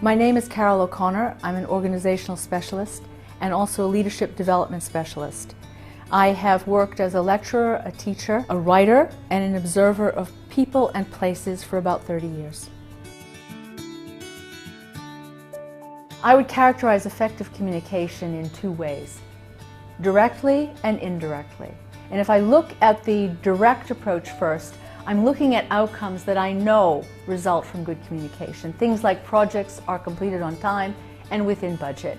My name is Carol O'Connor. I'm an organizational specialist and also a leadership development specialist. I have worked as a lecturer, a teacher, a writer, and an observer of people and places for about 30 years. I would characterize effective communication in two ways, directly and indirectly. And if I look at the direct approach first, I'm looking at outcomes that I know result from good communication. Things like projects are completed on time and within budget.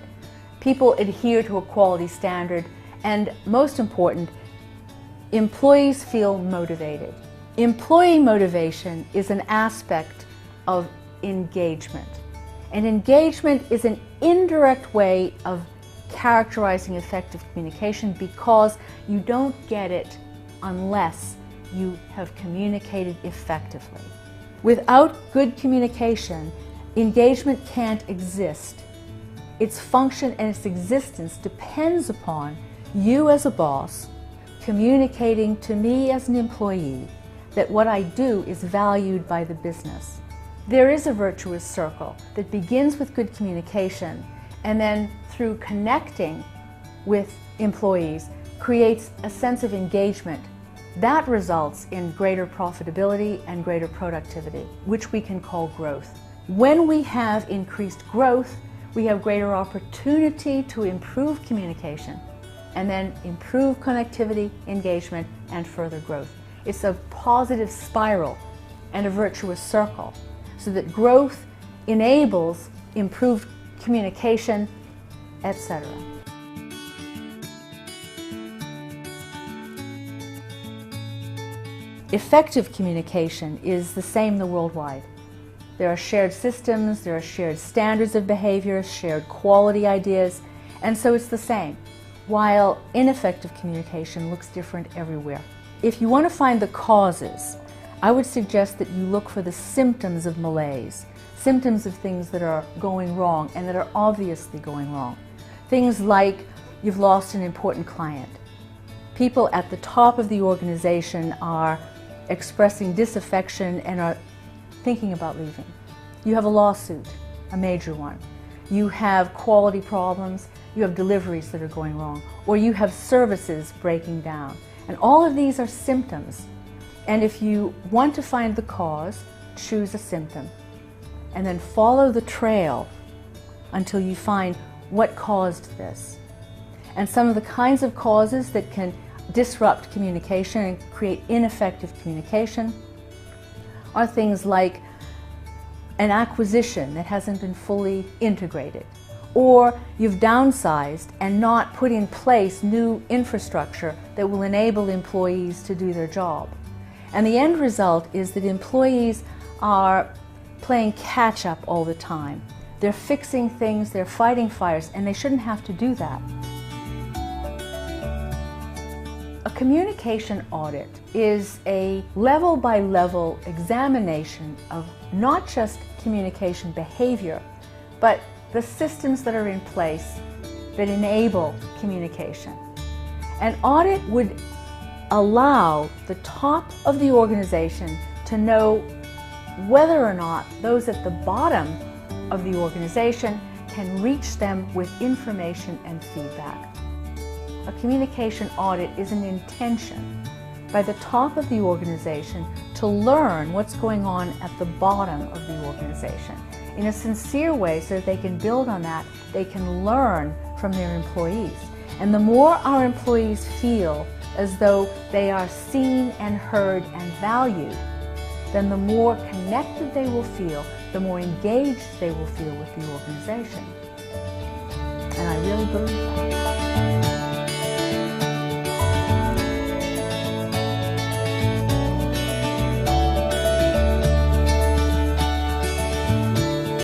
People adhere to a quality standard, and most important, employees feel motivated. Employee motivation is an aspect of engagement. And engagement is an indirect way of characterizing effective communication because you don't get it unless you have communicated effectively. Without good communication, engagement can't exist. Its function and its existence depends upon you as a boss communicating to me as an employee that what I do is valued by the business. There is a virtuous circle that begins with good communication and then through connecting with employees creates a sense of engagement. That results in greater profitability and greater productivity, which we can call growth. When we have increased growth, we have greater opportunity to improve communication and then improve connectivity, engagement, and further growth. It's a positive spiral and a virtuous circle so that growth enables improved communication, etc. Effective communication is the same worldwide. There are shared systems, there are shared standards of behavior, shared quality ideas, and so it's the same, while ineffective communication looks different everywhere. If you want to find the causes, I would suggest that you look for the symptoms of malaise, symptoms of things that are going wrong and that are obviously going wrong. Things like you've lost an important client. People at the top of the organization are expressing disaffection and are thinking about leaving. You have a lawsuit, a major one. You have quality problems, you have deliveries that are going wrong, or you have services breaking down. And all of these are symptoms. And if you want to find the cause, choose a symptom. And then follow the trail until you find what caused this. And some of the kinds of causes that can disrupt communication and create ineffective communication are things like an acquisition that hasn't been fully integrated, or you've downsized and not put in place new infrastructure that will enable employees to do their job. And the end result is that employees are playing catch up all the time. They're fixing things, they're fighting fires, and they shouldn't have to do that. A communication audit is a level-by-level examination of not just communication behavior, but the systems that are in place that enable communication. An audit would allow the top of the organization to know whether or not those at the bottom of the organization can reach them with information and feedback. A communication audit is an intention by the top of the organization to learn what's going on at the bottom of the organization in a sincere way so that they can build on that, they can learn from their employees. And the more our employees feel as though they are seen and heard and valued, then the more connected they will feel, the more engaged they will feel with the organization. And I really believe that.